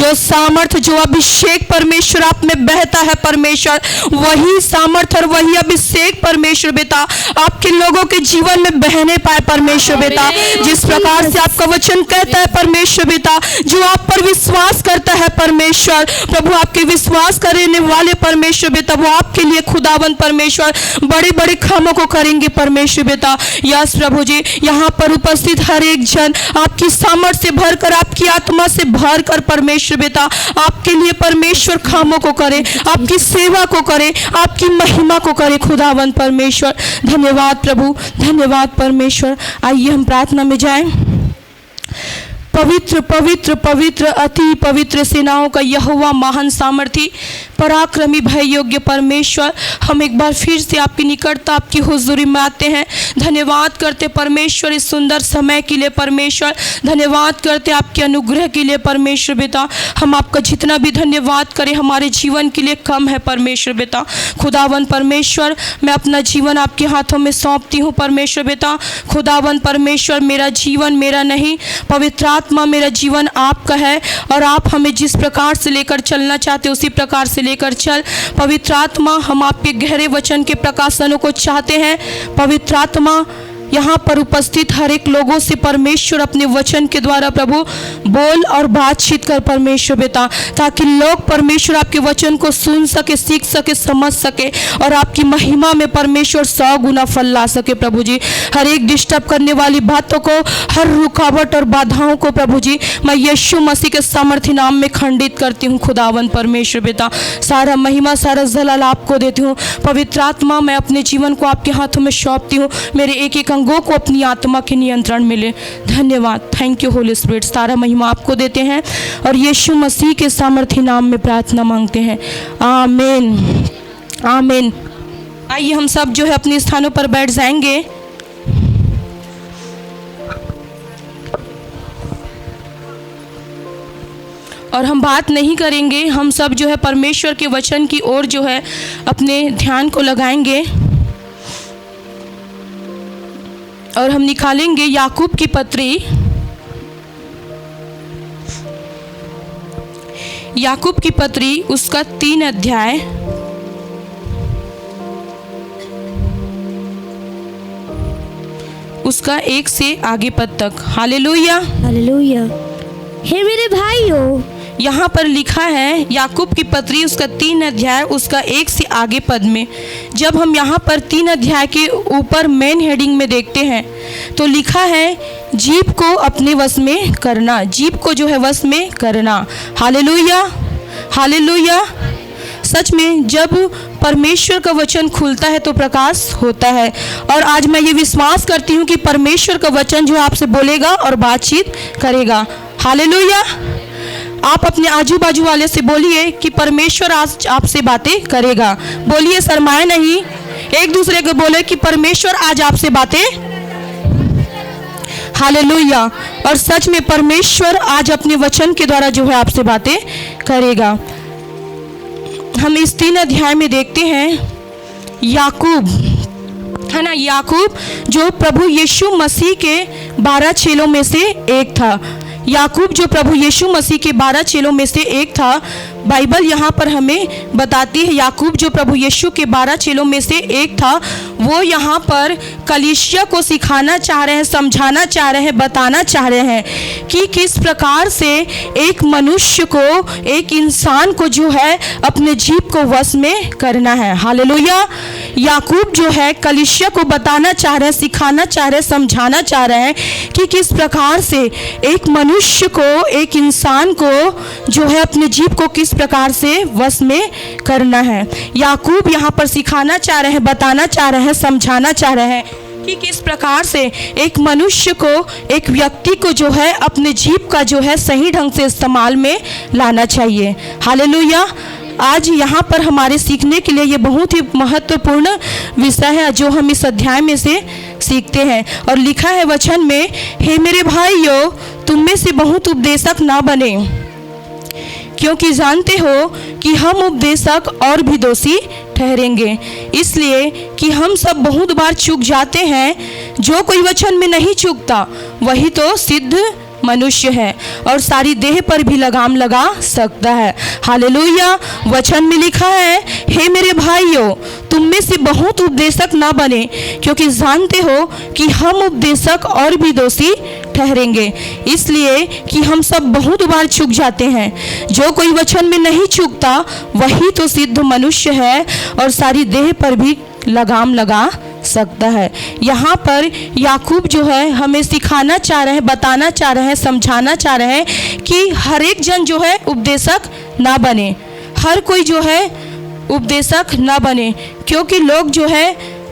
जो सामर्थ, जो अभिषेक परमेश्वर आप में बहता है परमेश्वर, वही सामर्थ और वही अभिषेक परमेश्वर बेटा आपके लोगों के जीवन में बहने पाए परमेश्वर बेटा। जिस प्रकार से आपका वचन कहता है परमेश्वर बेटा, जो आप पर विश्वास करता है परमेश्वर प्रभु, आपके विश्वास करने वाले परमेश्वर बेटा, वो आपके लिए खुदावंद परमेश्वर बड़े बड़े कामों को करेंगे परमेश्वर बेटा। यस प्रभु जी, यहाँ पर उपस्थित हर एक जन आपकी सामर्थ से भरकर, आपकी आत्मा से भरकर परमेश्वर बेटा आपके लिए परमेश्वर कामों को करे, आपकी सेवा को करे, आपकी महिमा को करे खुदावंद परमेश्वर। धन्यवाद प्रभु, धन्यवाद परमेश्वर। आइए हम प्रार्थना में जाएं। पवित्र पवित्र पवित्र अति पवित्र सेनाओं का यहोवा महान सामर्थी पराक्रमी भय योग्य परमेश्वर, हम एक बार फिर से आपकी निकटता, आपकी हुजूरी में आते हैं। धन्यवाद करते परमेश्वर इस सुंदर समय के लिए परमेश्वर, धन्यवाद करते आपके अनुग्रह के लिए परमेश्वर बेटा। हम आपका जितना भी धन्यवाद करें हमारे जीवन के लिए कम है परमेश्वर बेटा। खुदावन परमेश्वर, मैं अपना जीवन आपके हाथों में सौंपती हूँ परमेश्वर बेटा। खुदावन परमेश्वर, मेरा जीवन मेरा नहीं, पवित्र आत्मा मेरा जीवन आपका है, और आप हमें जिस प्रकार से लेकर चलना चाहते उसी प्रकार से लेकर चल। पवित्र आत्मा, हम आपके गहरे वचन के प्रकाशनों को चाहते हैं। पवित्र आत्मा, यहाँ पर उपस्थित हर एक लोगों से परमेश्वर अपने वचन के द्वारा प्रभु बोल और बातचीत कर परमेश्वर बेटा, ताकि लोग परमेश्वर आपके वचन को सुन सके, सीख सके, समझ सके, और आपकी महिमा में परमेश्वर 100 गुना फल ला सके प्रभु जी। हर एक डिस्टर्ब करने वाली बातों को, हर रुकावट और बाधाओं को प्रभु जी मैं यीशु मसीह के सामर्थ्य नाम में खंडित करती हूँ खुदावन परमेश्वर बेटा। सारा महिमा, सारा जलाल आपको देती हूँ। पवित्र आत्मा, मैं अपने जीवन को आपके हाथों में सौंपती हूँ। मेरे एक एक अंगों को अपनी आत्मा के नियंत्रण मिले। धन्यवाद, थैंक यू होली स्पिरिट। सारा महिमा आपको देते हैं और यीशु मसीह के सामर्थ्य नाम में प्रार्थना मांगते हैं, आमीन आमीन। आइए हम सब जो है अपने स्थानों पर बैठ जाएंगे। और हम बात नहीं करेंगे, हम सब जो है परमेश्वर के वचन की ओर जो है अपने ध्यान को लगाएंगे, और हम निकालेंगे याकूब की पत्री, याकूब की पत्री उसका 3 अध्याय उसका 1 से आगे पद तक। Hallelujah hallelujah. हे मेरे भाइयों, यहाँ पर लिखा है याकूब की पत्री उसका 3 अध्याय उसका 1 से आगे पद में। जब हम यहाँ पर 3 अध्याय के ऊपर मेन हेडिंग में देखते हैं तो लिखा है जीभ को अपने वश में करना, जीभ को जो है वश में करना। Hallelujah hallelujah. सच में जब परमेश्वर का वचन खुलता है तो प्रकाश होता है, और आज मैं ये विश्वास करती हूँ कि परमेश्वर का वचन जो आपसे बोलेगा और बातचीत करेगा। हालेलुया। आप अपने आजू बाजू वाले से बोलिए कि परमेश्वर आज आपसे बातें करेगा। बोलिए, शर्माए नहीं, एक दूसरे को बोले कि परमेश्वर आज आपसे बातें। हालेलुया। और सच में परमेश्वर आज अपने वचन के द्वारा जो है आपसे बातें करेगा। हम इस 3 अध्याय में देखते हैं याकूब, है ना, याकूब जो प्रभु यीशु मसीह के 12 चेलों में से एक था। याकूब जो प्रभु यीशु मसीह के 12 चेलों में से एक था। बाइबल यहाँ पर हमें बताती है याकूब जो प्रभु यीशु के 12 चेलों में से एक था, वो यहाँ पर कलीसिया को सिखाना चाह रहे हैं, समझाना चाह रहे हैं, बताना चाह रहे हैं कि किस प्रकार से एक मनुष्य को, एक इंसान को जो है अपने जीभ को वश में करना है। हालेलुया। याकूब जो है कलीसिया को बताना चाह रहे हैं, सिखाना चाह रहे हैं, समझाना चाह रहे हैं कि किस प्रकार से एक मनुष्य को, एक इंसान को जो है अपने जीभ को किस प्रकार से वश में करना है। याकूब यहाँ पर सिखाना चाह रहे हैं, बताना चाह रहे हैं, समझाना चाह रहे हैं कि किस प्रकार से एक मनुष्य को, एक व्यक्ति को जो है अपने जीभ का जो है सही ढंग से इस्तेमाल में लाना चाहिए। हालेलुया। आज यहाँ पर हमारे सीखने के लिए ये बहुत ही महत्वपूर्ण विषय है जो हम इस अध्याय में से सीखते हैं। और लिखा है वचन में, हे मेरे भाइयों, तुम में से बहुत उपदेशक ना बने, क्योंकि जानते हो कि हम उपदेशक और भी दोषी ठहरेंगे, इसलिए कि हम सब बहुत बार चूक जाते हैं। जो कोई वचन में नहीं चूकता वही तो सिद्ध मनुष्य है और सारी देह पर भी लगाम लगा सकता है। हालेलुया। वचन में लिखा है, हे मेरे भाइयों, तुम में से बहुत उपदेशक ना बने, क्योंकि जानते हो कि हम उपदेशक और भी दोषी ठहरेंगे, इसलिए कि हम सब बहुत बार चूक जाते हैं। जो कोई वचन में नहीं चूकता वही तो सिद्ध मनुष्य है और सारी देह पर भी लगाम लगा सकता है। यहाँ पर याकूब जो है हमें सिखाना चाह रहे हैं, बताना चाह रहे हैं, समझाना चाह रहे हैं कि हर एक जन जो है उपदेशक ना बने, हर कोई जो है उपदेशक ना बने, क्योंकि लोग जो है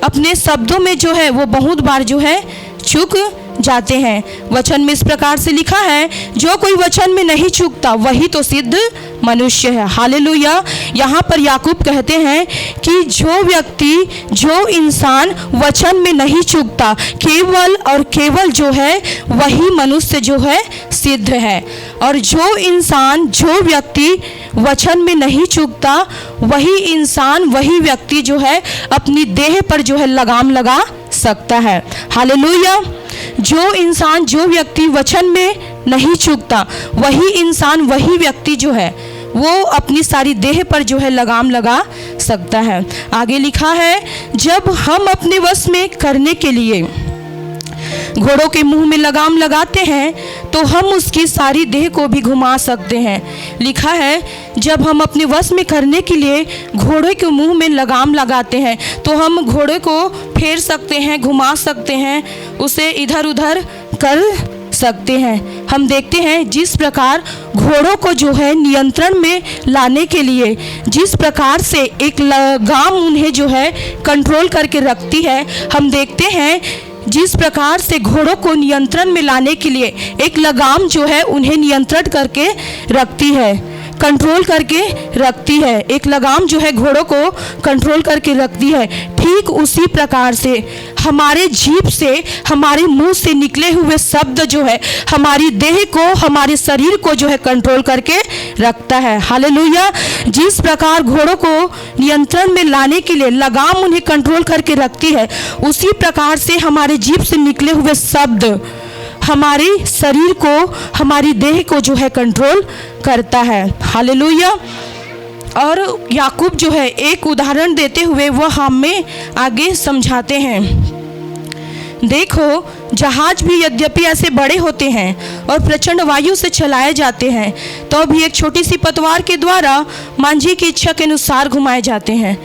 अपने शब्दों में जो है वो बहुत बार जो है चूक जाते हैं। वचन में इस प्रकार से लिखा है, जो कोई वचन में नहीं चूकता वही तो सिद्ध मनुष्य है। हालेलुया। यहाँ पर याकूब कहते हैं कि जो व्यक्ति, जो इंसान वचन में नहीं चूकता, केवल और केवल जो है वही मनुष्य जो है सिद्ध है। और जो इंसान, जो व्यक्ति वचन में नहीं चूकता वही इंसान, वही व्यक्ति जो है अपनी देह पर जो है लगाम लगा सकता है। हालेलुया। जो इंसान, जो व्यक्ति वचन में नहीं चूकता वही इंसान, वही व्यक्ति जो है वो अपनी सारी देह पर जो है लगाम लगा सकता है। आगे लिखा है, जब हम अपने वश में करने के लिए घोड़ों के मुंह में लगाम लगाते हैं तो हम उसकी सारी देह को भी घुमा सकते हैं। लिखा है, जब हम अपने वश में करने के लिए घोड़े के मुंह में लगाम लगाते हैं तो हम घोड़े को फेर सकते हैं, घुमा सकते हैं, उसे इधर उधर कर सकते हैं। हम देखते हैं जिस प्रकार घोड़ों को जो है नियंत्रण में लाने के लिए जिस प्रकार से एक लगाम उन्हें जो है कंट्रोल करके रखती है, हम देखते हैं जिस प्रकार से घोड़ों को नियंत्रण में लाने के लिए एक लगाम जो है उन्हें नियंत्रण करके रखती है, कंट्रोल करके रखती है। एक लगाम जो है घोड़ों को कंट्रोल करके रखती है। ठीक उसी प्रकार से हमारे जीभ से, हमारे मुंह से निकले हुए शब्द जो है हमारी देह को, हमारे शरीर को जो है कंट्रोल करके रखता है। हालेलुया। जिस प्रकार घोड़ों को नियंत्रण में लाने के लिए लगाम उन्हें कंट्रोल करके रखती है, उसी प्रकार से हमारे जीभ से निकले हुए शब्द हमारे शरीर को, हमारी देह को जो है कंट्रोल करता है। हालेलुया। और याकूब जो है एक उदाहरण देते हुए वह हमें आगे समझाते हैं। देखो, जहाज भी यद्यपि ऐसे बड़े होते हैं और प्रचंड वायु से चलाए जाते हैं तो भी एक छोटी सी पतवार के द्वारा मांझी की इच्छा के अनुसार घुमाए जाते हैं।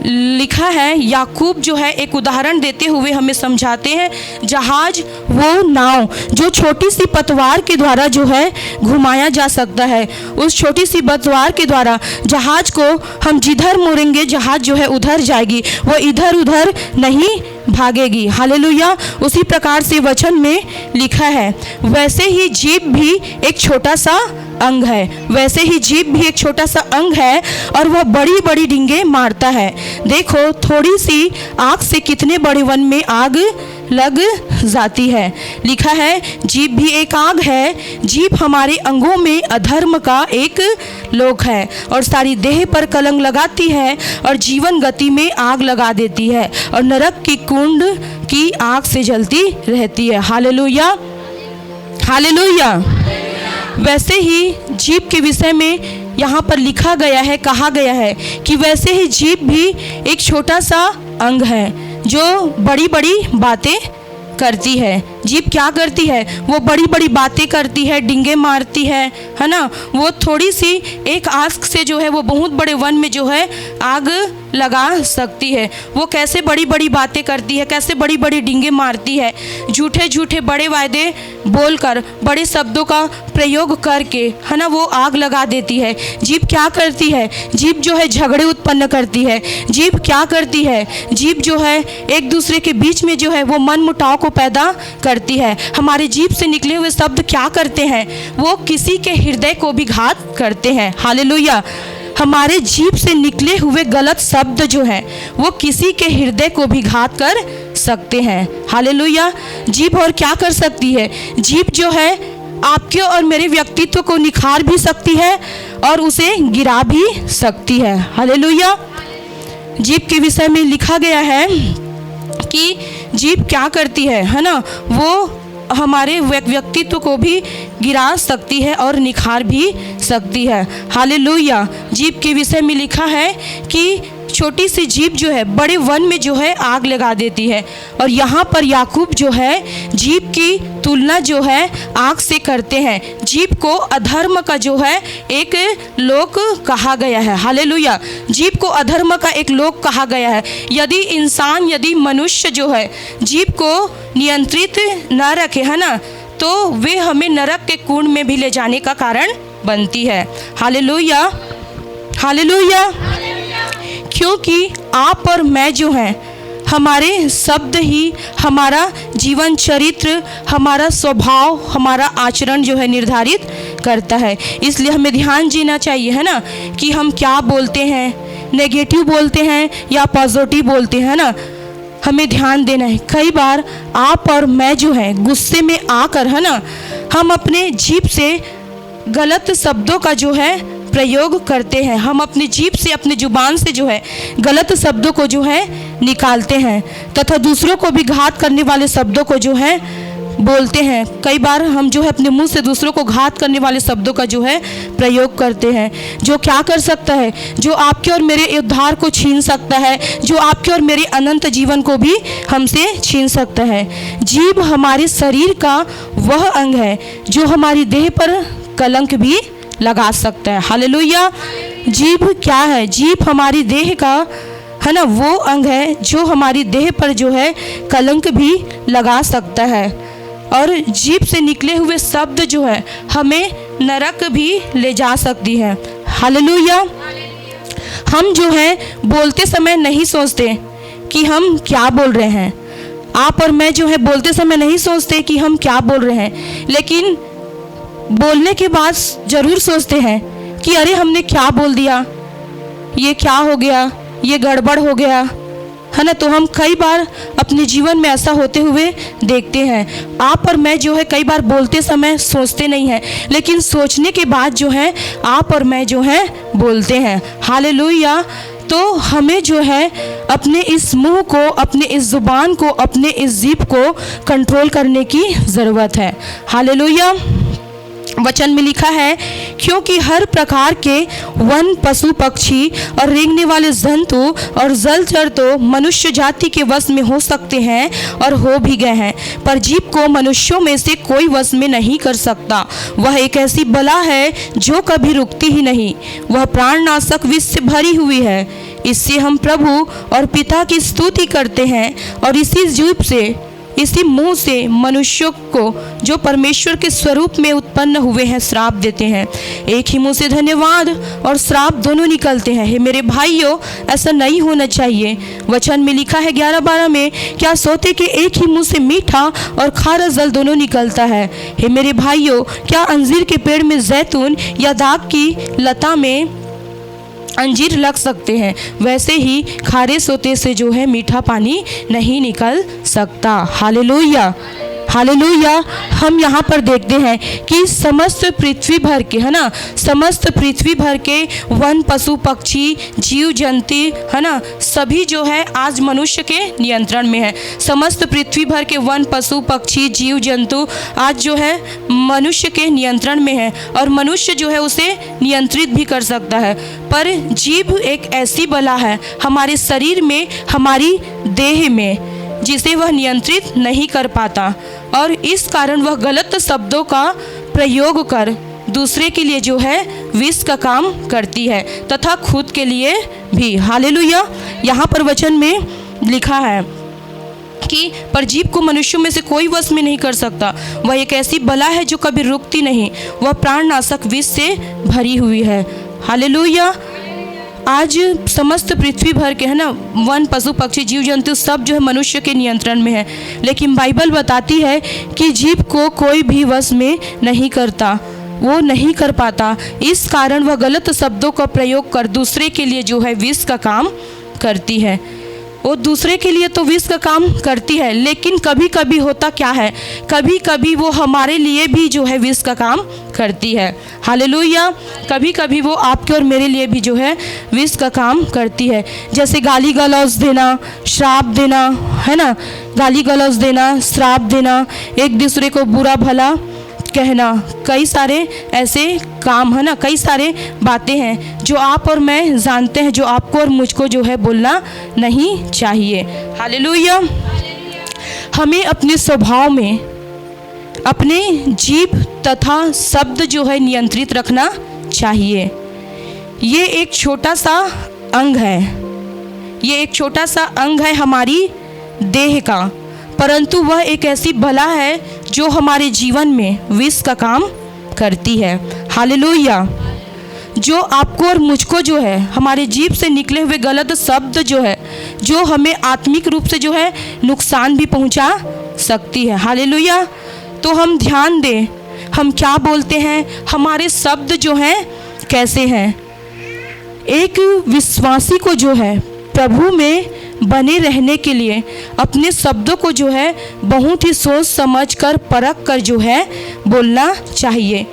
लिखा है, याकूब जो है एक उदाहरण देते हुए हमें समझाते हैं, जहाज वो नाव जो छोटी सी पतवार के द्वारा जो है घुमाया जा सकता है, उस छोटी सी पतवार के द्वारा जहाज को हम जिधर मोड़ेंगे जहाज जो है उधर जाएगी, वो इधर उधर नहीं भागेगी। हालेलुया। उसी प्रकार से वचन में लिखा है, वैसे ही जीभ भी एक छोटा सा अंग है, वैसे ही जीभ भी एक छोटा सा अंग है और वह बड़ी बड़ी डींगे मारता है। देखो, थोड़ी सी आग से कितने बड़े वन में आग लग जाती है। लिखा है, जीभ भी एक आग है। जीभ हमारे अंगों में अधर्म का एक लोक है और सारी देह पर कलंक लगाती है और जीवन गति में आग लगा देती है और नरक की कुंड की आग से जलती रहती है। हालेलुया। हालेलुया। वैसे ही जीभ के विषय में यहाँ पर लिखा गया है, कहा गया है कि वैसे ही जीभ भी एक छोटा सा अंग है जो बड़ी बड़ी बातें करती है। जीभ क्या करती है? वो बड़ी बड़ी बातें करती है, डिंगे मारती है ना। वो थोड़ी सी एक आग से जो है वो बहुत बड़े वन में जो है आग लगा सकती है। वो कैसे बड़ी बड़ी बातें करती है, कैसे बड़ी बड़ी डिंगे मारती है, झूठे झूठे बड़े वायदे बोलकर, बड़े शब्दों का प्रयोग करके, है ना, वो आग लगा देती है। जीभ क्या करती है? जीभ जो है झगड़े उत्पन्न करती है। जीभ क्या करती है? जीभ जो है एक दूसरे के बीच में जो है वो मन मुटाव को पैदा करती है। हमारे जीभ से निकले हुए शब्द क्या करते हैं? वो किसी के हृदय को भी घात करते हैं। हालेलुया। हमारे जीभ से निकले हुए गलत शब्द जो हैं वो किसी के हृदय को भी घात कर सकते हैं। हालेलुया। जीभ और क्या कर सकती है? जीभ जो है आपके और मेरे व्यक्तित्व को निखार भी सकती है और उसे गिरा भी सकती है। हालेलुया। जीभ के विषय में लिखा गया है कि जीभ क्या करती है ना, वो हमारे व्यक्तित्व को भी गिरा सकती है और निखार भी सकती है। हालेलुया। जीभ के विषय में लिखा है कि छोटी सी जीभ जो है बड़े वन में जो है आग लगा देती है, और यहाँ पर याकूब जो है जीभ की तुलना जो है आग से करते हैं। जीभ को अधर्म का जो है एक लोक कहा गया है। हालेलुया। जीभ को अधर्म का एक लोक कहा गया है। यदि मनुष्य जो है जीभ को नियंत्रित न रखे, है ना, तो वे हमें नरक के कुंड में भी ले जाने का कारण बनती है। हालेलुया। हालेलुया। क्योंकि आप और मैं जो हैं, हमारे शब्द ही हमारा जीवन चरित्र, हमारा स्वभाव, हमारा आचरण जो है निर्धारित करता है। इसलिए हमें ध्यान देना चाहिए, है ना, कि हम क्या बोलते हैं, नेगेटिव बोलते हैं या पॉजिटिव बोलते हैं ना, हमें ध्यान देना है। कई बार आप और मैं जो है गुस्से में आकर, है ना, हम अपने जीभ से गलत शब्दों का जो है प्रयोग करते हैं। हम अपनी जीभ से, अपनी जुबान से जो है गलत शब्दों को जो है निकालते हैं तथा दूसरों को भी घात करने वाले शब्दों को जो है बोलते हैं। कई बार हम जो है अपने मुंह से दूसरों को घात करने वाले शब्दों का जो है प्रयोग करते हैं, जो क्या कर सकता है, जो आपके और मेरे उद्धार को छीन सकता है, जो आपके और मेरे अनंत जीवन को भी हमसे छीन सकता है। जीभ हमारे शरीर का वह अंग है जो हमारी देह पर कलंक भी लगा सकता है। हालेलुया। जीभ क्या है? जीभ हमारी देह का, है ना, वो अंग है जो हमारी देह पर जो है कलंक भी लगा सकता है, और जीभ से निकले हुए शब्द जो है हमें नरक भी ले जा सकती है। हालेलुया। हम जो है बोलते समय नहीं सोचते कि हम क्या बोल रहे हैं। आप और मैं जो है बोलते समय नहीं सोचते कि हम क्या बोल रहे हैं, लेकिन बोलने के बाद ज़रूर सोचते हैं कि अरे हमने क्या बोल दिया, ये क्या हो गया, ये गड़बड़ हो गया, है ना। तो हम कई बार अपने जीवन में ऐसा होते हुए देखते हैं। आप और मैं जो है कई बार बोलते समय सोचते नहीं हैं, लेकिन सोचने के बाद जो है आप और मैं जो है बोलते हैं। हालेलुया। तो हमें जो है अपने इस मुंह को, अपने इस जुबान को, अपने इस जीभ को कंट्रोल करने की ज़रूरत है। हालेलुया। वचन में लिखा है, क्योंकि हर प्रकार के वन, पशु, पक्षी और रेंगने वाले जंतु और जलचर तो मनुष्य जाति के वश में हो सकते हैं और हो भी गए हैं, पर जीभ को मनुष्यों में से कोई वश में नहीं कर सकता। वह एक ऐसी बला है जो कभी रुकती ही नहीं, वह प्राणनाशक विष से भरी हुई है। इससे हम प्रभु और पिता की स्तुति करते हैं और इसी जीभ से, इसी मुंह से मनुष्यों को जो परमेश्वर के स्वरूप में उत्पन्न हुए हैं श्राप देते हैं। एक ही मुंह से धन्यवाद और श्राप दोनों निकलते हैं। हे मेरे भाइयों, ऐसा नहीं होना चाहिए। वचन में लिखा है 11-12 में, क्या सोते के एक ही मुंह से मीठा और खारा जल दोनों निकलता है। हे मेरे भाइयों, क्या अंजीर के पेड़ में जैतून या दाख की लता में अंजीर लग सकते हैं, वैसे ही खारे सोते से जो है मीठा पानी नहीं निकल सकता। हालेलुया। हालेलुया। हम यहाँ पर देखते हैं कि समस्त पृथ्वी भर के, है ना, समस्त पृथ्वी भर के वन, पशु, पक्षी, जीव जंतु, है ना, सभी जो है आज मनुष्य के नियंत्रण में है। समस्त पृथ्वी भर के वन, पशु, पक्षी, जीव जंतु आज जो है मनुष्य के नियंत्रण में है, और मनुष्य जो है उसे नियंत्रित भी कर सकता है। पर जीभ एक ऐसी बला है हमारे शरीर में, हमारी देह में, जिसे वह नियंत्रित नहीं कर पाता, और इस कारण वह गलत शब्दों का प्रयोग कर दूसरे के लिए जो है विष का काम करती है तथा खुद के लिए भी। हालेलुया। यहाँ पर वचन में लिखा है कि पर जीभ को मनुष्यों में से कोई वश में नहीं कर सकता। वह एक ऐसी बला है जो कभी रुकती नहीं, वह प्राणनाशक विष से भरी हुई है। हालेलुया। आज समस्त पृथ्वी भर के, है ना, वन, पशु, पक्षी, जीव जंतु सब जो है मनुष्य के नियंत्रण में है, लेकिन बाइबल बताती है कि जीभ को कोई भी वश में नहीं करता, वो नहीं कर पाता। इस कारण वह गलत शब्दों का प्रयोग कर दूसरे के लिए जो है विष का काम करती है। वो दूसरे के लिए तो विष का काम करती है, लेकिन कभी कभी होता क्या है, कभी कभी वो हमारे लिए भी जो है विष का काम करती है। हालेलुया। कभी कभी वो आपके और मेरे लिए भी जो है विष का काम करती है। जैसे गाली गलौज देना, श्राप देना, है ना, गाली गलौज देना, श्राप देना, एक दूसरे को बुरा भला कहना, कई सारे ऐसे काम है ना, कई सारे बातें हैं जो आप और मैं जानते हैं, जो आपको और मुझको जो है बोलना नहीं चाहिए। हालेलुया। हमें अपने स्वभाव में अपने जीभ तथा शब्द जो है नियंत्रित रखना चाहिए। ये एक छोटा सा अंग है, ये एक छोटा सा अंग है हमारी देह का, परंतु वह एक ऐसी बला है जो हमारे जीवन में विष का काम करती है। हालेलुया। जो आपको और मुझको जो है हमारे जीभ से निकले हुए गलत शब्द जो है, जो हमें आत्मिक रूप से जो है नुकसान भी पहुंचा सकती है। हालेलुया। तो हम ध्यान दें, हम क्या बोलते हैं, हमारे शब्द जो हैं कैसे हैं। एक विश्वासी को जो है प्रभु में बने रहने के लिए अपने शब्दों को जो है बहुत ही सोच समझ कर परख कर जो है बोलना चाहिए,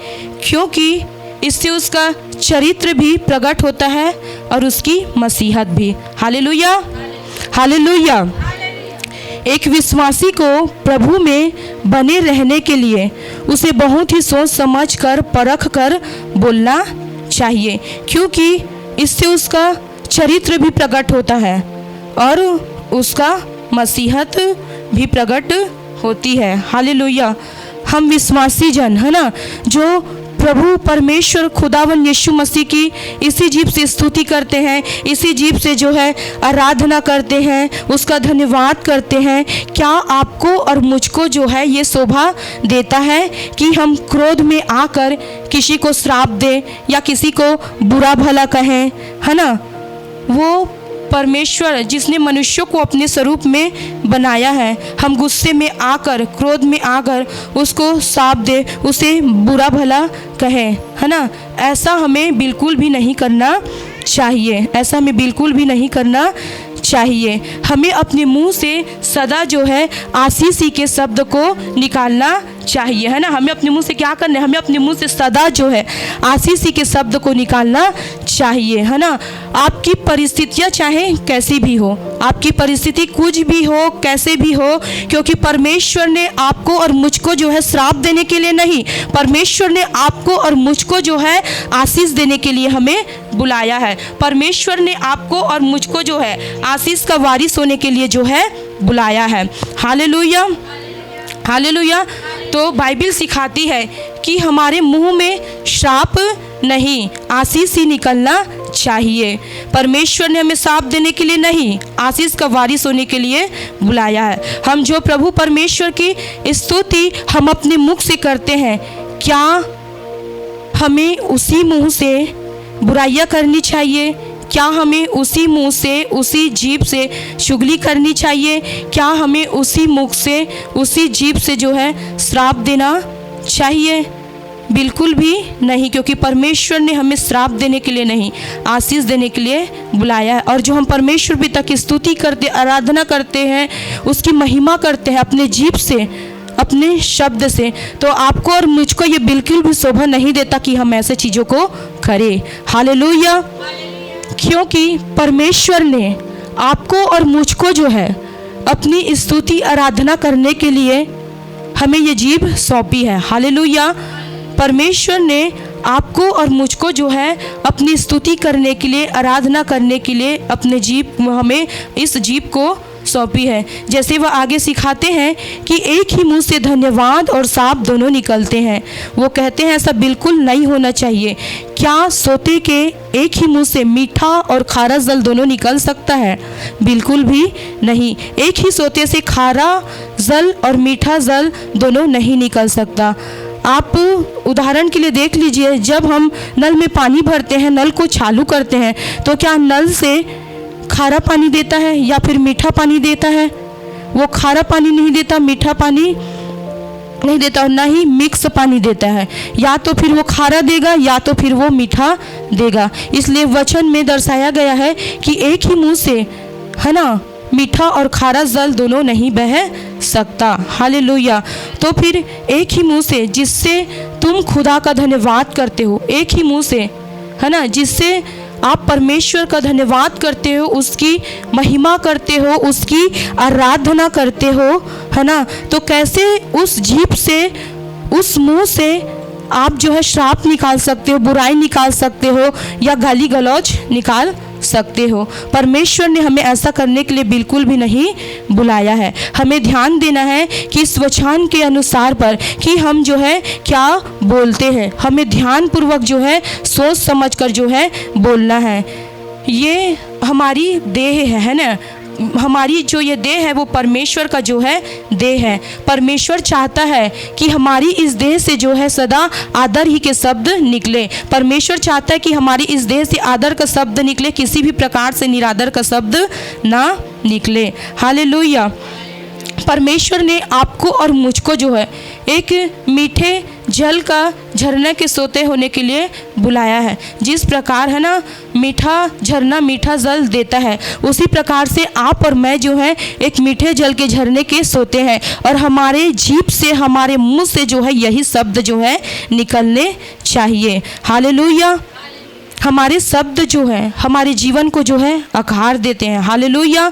क्योंकि इससे उसका चरित्र भी प्रकट होता है और उसकी मसीहत भी। हालेलुया। हालेलुया। एक विश्वासी को प्रभु में बने रहने के लिए उसे बहुत ही सोच समझ कर परख कर बोलना चाहिए, क्योंकि इससे उसका चरित्र भी प्रकट होता है और उसका मसीहत भी प्रकट होती है। हालेलुया। हम विश्वासी जन है ना, जो प्रभु परमेश्वर खुदावन यीशु मसीह की इसी जीभ से स्तुति करते हैं, इसी जीभ से जो है आराधना करते हैं, उसका धन्यवाद करते हैं, क्या आपको और मुझको जो है ये शोभा देता है कि हम क्रोध में आकर किसी को श्राप दें या किसी को बुरा भला कहें, है ना। वो परमेश्वर जिसने मनुष्यों को अपने स्वरूप में बनाया है, हम गुस्से में आकर, क्रोध में आकर उसको श्राप दे, उसे बुरा भला कहें, है ना। ऐसा हमें बिल्कुल भी नहीं करना चाहिए, ऐसा हमें बिल्कुल भी नहीं करना चाहिए। हमें अपने मुंह से सदा जो है आशीष के शब्द को निकालना चाहिए, है ना। हमें अपने मुंह से क्या करना है, हमें अपने मुंह से सदा जो है आशीष के शब्द को निकालना चाहिए, है ना। आपकी परिस्थितियां चाहे कैसी भी हो, आपकी परिस्थिति कुछ भी हो, कैसे भी हो, क्योंकि परमेश्वर ने आपको और मुझको जो है श्राप देने के लिए नहीं, परमेश्वर ने आपको और मुझको जो है आशीष देने के लिए हमें बुलाया है। परमेश्वर ने आपको और मुझको जो है आशीष का वारिस होने के लिए जो है बुलाया है। हालेलुया। हालेलुया। तो बाइबल सिखाती है कि हमारे मुंह में श्राप नहीं, आशीष ही निकलना चाहिए। परमेश्वर ने हमें श्राप देने के लिए नहीं, आशीष का वारिस होने के लिए बुलाया है। हम जो प्रभु परमेश्वर की स्तुति हम अपने मुख से करते हैं, क्या हमें उसी मुंह से बुराइयां करनी चाहिए? क्या हमें उसी मुंह से, उसी जीभ से चुगली करनी चाहिए? क्या हमें उसी मुख से, उसी जीभ से जो है श्राप देना चाहिए? बिल्कुल भी नहीं, क्योंकि परमेश्वर ने हमें श्राप देने के लिए नहीं, आशीष देने के लिए बुलाया है। और जो हम परमेश्वर पिता की स्तुति करते, आराधना करते हैं, उसकी महिमा करते हैं अपने जीभ से, अपने शब्द से, तो आपको और मुझको ये बिल्कुल भी शोभा नहीं देता कि हम ऐसे चीज़ों को करें। हालेलुया। क्योंकि परमेश्वर ने आपको और मुझको जो है अपनी स्तुति आराधना करने के लिए हमें ये जीभ सौंपी है। हालेलुया। परमेश्वर ने आपको और मुझको जो है अपनी स्तुति करने के लिए, आराधना करने के लिए अपने जीभ, हमें इस जीभ को सौंपी है। जैसे वह आगे सिखाते हैं कि एक ही मुंह से धन्यवाद और श्राप दोनों निकलते हैं। वो कहते हैं ऐसा बिल्कुल नहीं होना चाहिए। क्या सोते के एक ही मुंह से मीठा और खारा जल दोनों निकल सकता है? बिल्कुल भी नहीं। एक ही सोते से खारा जल और मीठा जल दोनों नहीं निकल सकता। आप उदाहरण के लिए देख लीजिए, जब हम नल में पानी भरते हैं, नल को चालू करते हैं, तो क्या नल से खारा पानी देता है या फिर मीठा पानी देता है? वो खारा पानी नहीं देता, मीठा पानी नहीं देता, और ना ही मिक्स पानी देता है। या तो फिर वो खारा देगा या तो फिर वो मीठा देगा। इसलिए वचन में दर्शाया गया है कि एक ही मुंह से, है ना, मीठा और खारा जल दोनों नहीं बह सकता। हालेलुया। तो फिर एक ही मुंह से जिससे तुम खुदा का धन्यवाद करते हो, एक ही मुंह से, है ना, जिससे आप परमेश्वर का धन्यवाद करते हो, उसकी महिमा करते हो, उसकी आराधना करते हो, है ना, तो कैसे उस जीभ से, उस मुंह से आप जो है श्राप निकाल सकते हो, बुराई निकाल सकते हो या गाली गलौज निकाल सकते हो। परमेश्वर ने हमें ऐसा करने के लिए बिल्कुल भी नहीं बुलाया है। हमें ध्यान देना है कि इस वचन के अनुसार पर कि हम जो है क्या बोलते हैं, हमें ध्यान पूर्वक जो है सोच समझ कर जो है बोलना है। ये हमारी देह है ना, हमारी जो ये देह है वो परमेश्वर का जो है देह है। परमेश्वर चाहता है कि हमारी इस देह से जो है सदा आदर ही के शब्द निकले। परमेश्वर चाहता है कि हमारी इस देह से आदर का शब्द निकले, किसी भी प्रकार से निरादर का शब्द ना निकले। हालेलुया। परमेश्वर ने आपको और मुझको जो है एक मीठे जल का झरने के सोते होने के लिए बुलाया है। जिस प्रकार है ना मीठा झरना मीठा जल देता है, उसी प्रकार से आप और मैं जो है एक मीठे जल के झरने के सोते हैं, और हमारे जीभ से, हमारे मुंह से जो है यही शब्द जो है निकलने चाहिए। हालेलुया। हमारे शब्द जो है हमारे जीवन को जो है आकार देते हैं। हालेलुया।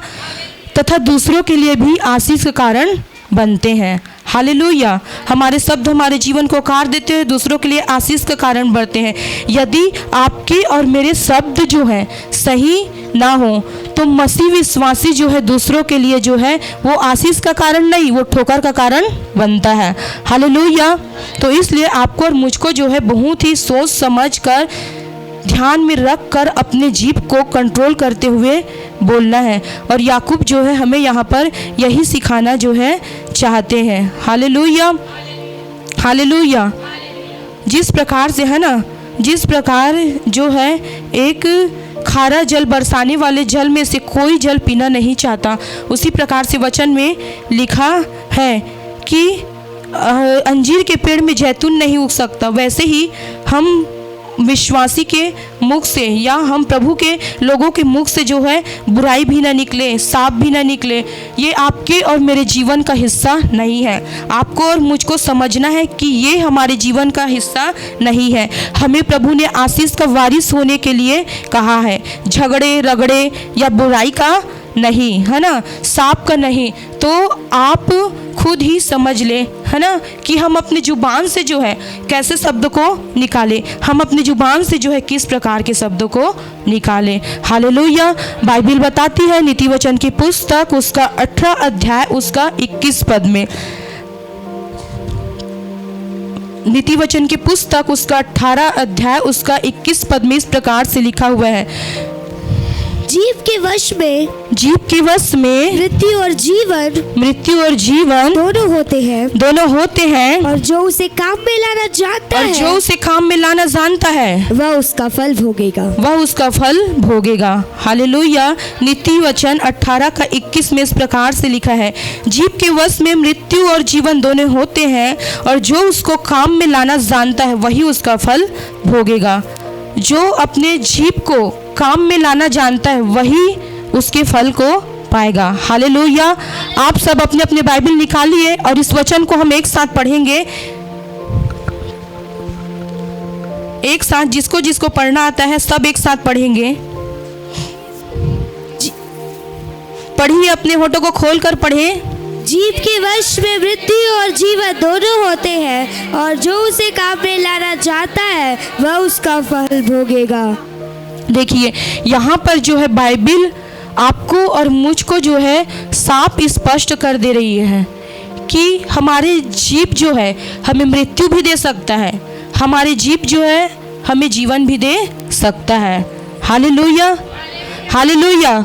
तथा दूसरों के लिए भी आशीष का कारण बनते हैं। हालेलुया। हमारे शब्द हमारे जीवन को आकार देते हैं, दूसरों के लिए आशीष का कारण बनते हैं। यदि आपके और मेरे शब्द जो हैं सही ना हो तो मसीह विश्वासी जो है दूसरों के लिए जो है वो आशीष का कारण नहीं, वो ठोकर का कारण बनता है। हालेलुया। तो इसलिए आपको और मुझको जो है बहुत ही सोच समझ कर, ध्यान में रख कर अपने जीभ को कंट्रोल करते हुए बोलना है। और याकूब जो है हमें यहाँ पर यही सिखाना जो है चाहते हैं। हालेलुया। हालेलुया। जिस प्रकार से है ना, जिस प्रकार जो है एक खारा जल बरसाने वाले जल में से कोई जल पीना नहीं चाहता, उसी प्रकार से वचन में लिखा है कि अंजीर के पेड़ में जैतून नहीं उग सकता, वैसे ही हम विश्वासी के मुख से या हम प्रभु के लोगों के मुख से जो है बुराई भी ना निकले, साप भी ना निकले, ये आपके और मेरे जीवन का हिस्सा नहीं है। आपको और मुझको समझना है कि ये हमारे जीवन का हिस्सा नहीं है। हमें प्रभु ने आशीष का वारिस होने के लिए कहा है, झगड़े रगड़े या बुराई का नहीं, है ना, सांप का नहीं। तो आप खुद ही समझ ले, है ना, कि हम अपनी जुबान से जो है कैसे शब्द को निकालें, हम अपनी जुबान से जो है किस प्रकार के शब्दों को निकालें। हालेलुया। बाइबिल बताती है नीति वचन की पुस्तक उसका 18 अध्याय उसका 21 पद में, नीति वचन की पुस्तक उसका 18 अध्याय उसका 21 पद में इस प्रकार से लिखा हुआ है, जीभ के वश में, जीभ के वश में मृत्यु और जीवन दोनों होते हैं, और जो उसे काम में लाना जानता है, वह उसका फल भोगेगा। हालेलुया। नीति वचन 18 का 21 में इस प्रकार से लिखा है, जीभ के वश में मृत्यु और जीवन दोनों होते हैं, और जो उसको काम में लाना जानता है वही उसका फल भोगेगा। जो अपने जीभ को काम में लाना जानता है वही उसके फल को पाएगा। हालेलुया। आप सब अपने अपने बाइबल निकालिए और इस वचन को हम एक साथ पढ़ेंगे, एक साथ, जिसको जिसको पढ़ना आता है सब एक साथ पढ़ेंगे। पढ़िए, अपने होठों को खोलकर पढ़े। जीभ के वश में मृत्यु और जीवन दोनों होते हैं, और जो उसे काम में लाना चाहता है वह उसका फल भोगेगा। देखिए यहाँ पर जो है बाइबिल आपको और मुझको जो है साफ स्पष्ट कर दे रही है कि हमारे जीभ जो है हमें मृत्यु भी दे सकता है, हमारे जीभ जो है हमें जीवन भी दे सकता है। हालेलुया। हालेलुया।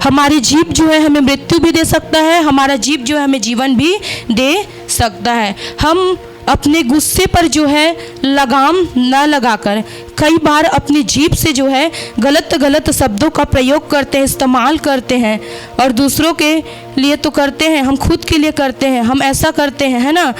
हमारी जीभ जो है हमें मृत्यु भी दे सकता है, हमारा जीभ जो है हमें जीवन भी दे सकता है। हम अपने गुस्से पर जो है लगाम न लगाकर कई बार अपनी जीभ से जो है गलत शब्दों का प्रयोग करते हैं, इस्तेमाल करते हैं, और दूसरों के लिए तो करते हैं, हम खुद के लिए करते हैं। हम ऐसा करते हैं, है ना,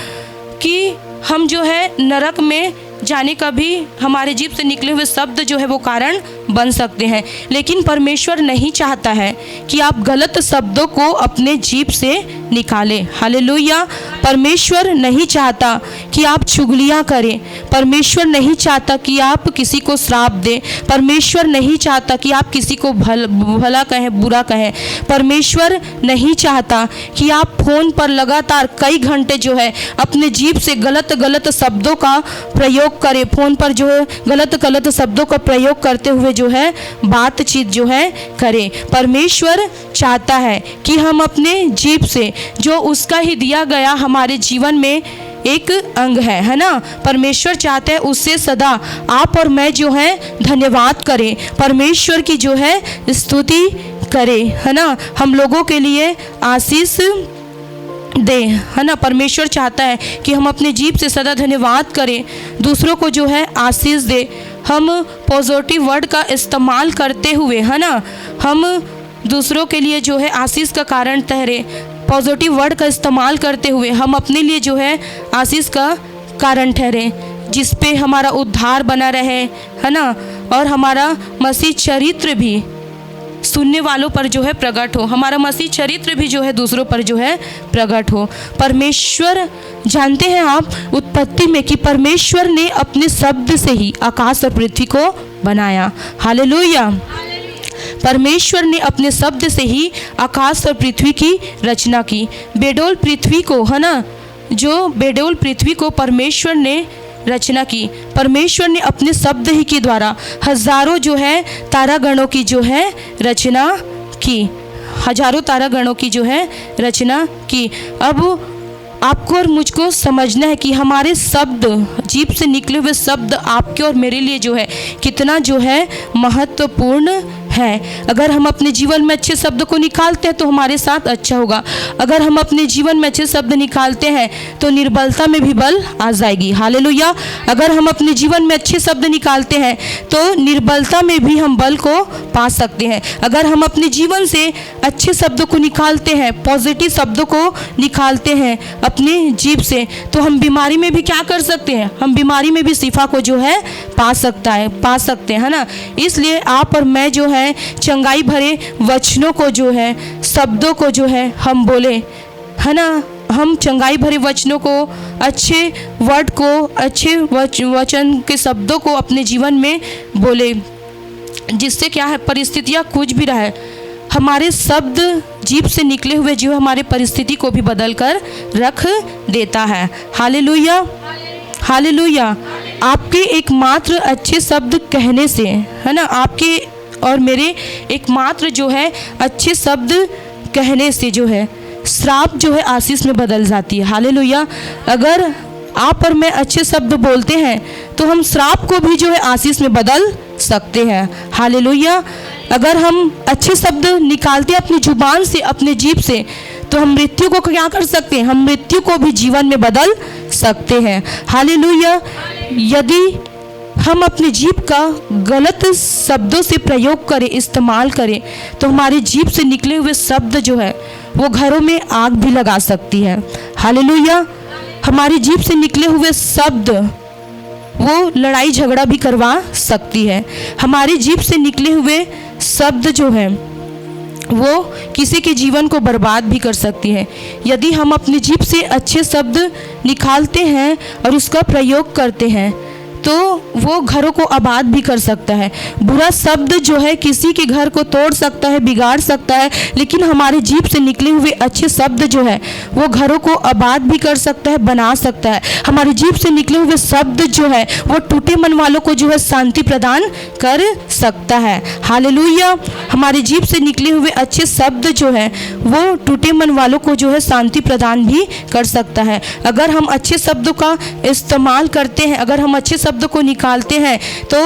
कि हम जो है नरक में जाने का भी हमारे जीभ से निकले हुए शब्द जो है वो कारण बन सकते हैं। लेकिन परमेश्वर नहीं चाहता है कि आप गलत शब्दों को अपने जीभ से निकालें। हालेलुया। परमेश्वर नहीं चाहता कि आप चुगलियाँ करें। परमेश्वर नहीं चाहता कि आप किसी को श्राप दें। परमेश्वर नहीं चाहता कि आप किसी को भला कहें, बुरा कहें। परमेश्वर नहीं चाहता कि आप फ़ोन पर लगातार कई घंटे जो है अपने जीभ से गलत शब्दों का प्रयोग करें। फ़ोन पर जो है गलत शब्दों का प्रयोग करते हुए जो है बातचीत जो है करें। परमेश्वर चाहता है कि हम अपने जीभ से, जो उसका ही दिया गया हमारे जीवन में एक अंग है ना, परमेश्वर चाहते हैं उससे सदा आप और मैं जो है धन्यवाद करें, परमेश्वर की जो है स्तुति करें, है ना, हम लोगों के लिए आशीष दे, है ना। परमेश्वर चाहता है कि हम अपने जीभ से सदा धन्यवाद करें, दूसरों को जो है आशीष दे। हम पॉजिटिव वर्ड का इस्तेमाल करते हुए, है ना, हम दूसरों के लिए जो है आशीष का कारण ठहरे। पॉजिटिव वर्ड का इस्तेमाल करते हुए हम अपने लिए जो है आशीष का कारण ठहरे, जिस पे हमारा उद्धार बना रहे, है ना, और हमारा मसीह चरित्र भी सुनने वालों पर जो है प्रकट हो, हमारा मसीह चरित्र भी जो है दूसरों पर जो है प्रकट हो। परमेश्वर, जानते हैं आप उत्पत्ति में कि परमेश्वर ने अपने शब्द से ही आकाश और पृथ्वी को बनाया। हालेलुया। परमेश्वर ने अपने शब्द से ही आकाश और पृथ्वी की रचना की। बेडोल पृथ्वी को, है ना, जो बेडोल पृथ्वी को परमेश्वर ने रचना की। परमेश्वर ने अपने शब्द ही के द्वारा हजारों जो है तारागणों की जो है रचना की, हजारों तारागणों की जो है रचना की। अब आपको और मुझको समझना है कि हमारे शब्द, जीभ से निकले हुए शब्द आपके और मेरे लिए जो है कितना जो है महत्वपूर्ण है। अगर हम अपने जीवन में अच्छे शब्द को निकालते हैं तो हमारे साथ अच्छा होगा। अगर हम अपने जीवन में अच्छे शब्द निकालते हैं तो निर्बलता में भी बल आ जाएगी। हालेलुया। अगर हम अपने जीवन में अच्छे शब्द निकालते हैं तो निर्बलता में भी हम बल को पा सकते हैं। अगर हम अपने जीवन से अच्छे शब्दों को निकालते हैं, पॉजिटिव शब्दों को निकालते हैं अपने जीभ से, तो हम बीमारी में भी क्या कर सकते हैं, हम बीमारी में भी शिफा को जो है पा सकते हैं ना। इसलिए आप और मैं जो है चंगाई भरे वचनों को जो है, शब्दों को जो है हम बोले, है ना, हम चंगाई भरे वचनों को, अच्छे वर्ड को, अच्छे वचन के शब्दों को अपने जीवन में बोले, जिससे क्या है परिस्थितियाँ कुछ भी रहे, हमारे शब्द जीभ से निकले हुए जो हमारे परिस्थिति को भी बदल कर रख देता है। हालेलुया। हालेलुया। आपके एकमात्र अच्छे शब्द कहने से, है ना, आपके और मेरे एकमात्र जो है अच्छे शब्द कहने से जो है श्राप जो है आशीष में बदल जाती है। हालेलुया। अगर आप और मैं अच्छे शब्द बोलते हैं तो हम श्राप को भी जो है आशीष में बदल सकते हैं। हालेलुया। अगर हम अच्छे शब्द निकालते हैं अपनी जुबान से, अपने जीभ से, तो हम मृत्यु को क्या कर सकते हैं, हम मृत्यु को भी जीवन में बदल सकते हैं। हालेलुया। यदि हम अपने जीभ का गलत शब्दों से प्रयोग करें, इस्तेमाल करें, तो हमारे जीभ से निकले हुए शब्द जो है वो घरों में आग भी लगा सकती है। हालेलुया। हमारी जीभ से निकले हुए शब्द वो लड़ाई झगड़ा भी करवा सकती है। हमारी जीभ से निकले हुए शब्द जो है वो किसी के जीवन को बर्बाद भी कर सकती है। यदि हम अपनी जीभ से अच्छे शब्द निकालते हैं और उसका प्रयोग करते हैं तो वो घरों को आबाद भी कर सकता है। बुरा शब्द जो है किसी के घर को तोड़ सकता है, बिगाड़ सकता है, लेकिन हमारे जीभ से निकले हुए अच्छे शब्द जो है वो घरों को आबाद भी कर सकता है, बना सकता है। हमारी जीभ से निकले हुए शब्द जो है वो टूटे मन वालों को जो है शांति प्रदान कर सकता है। हालेलुया। हमारी जीभ से निकले हुए अच्छे शब्द जो है वो टूटे मन वालों को जो है शांति प्रदान भी कर सकता है। अगर हम अच्छे शब्दों का इस्तेमाल करते हैं, अगर हम अच्छे शब्द को निकालते हैं तो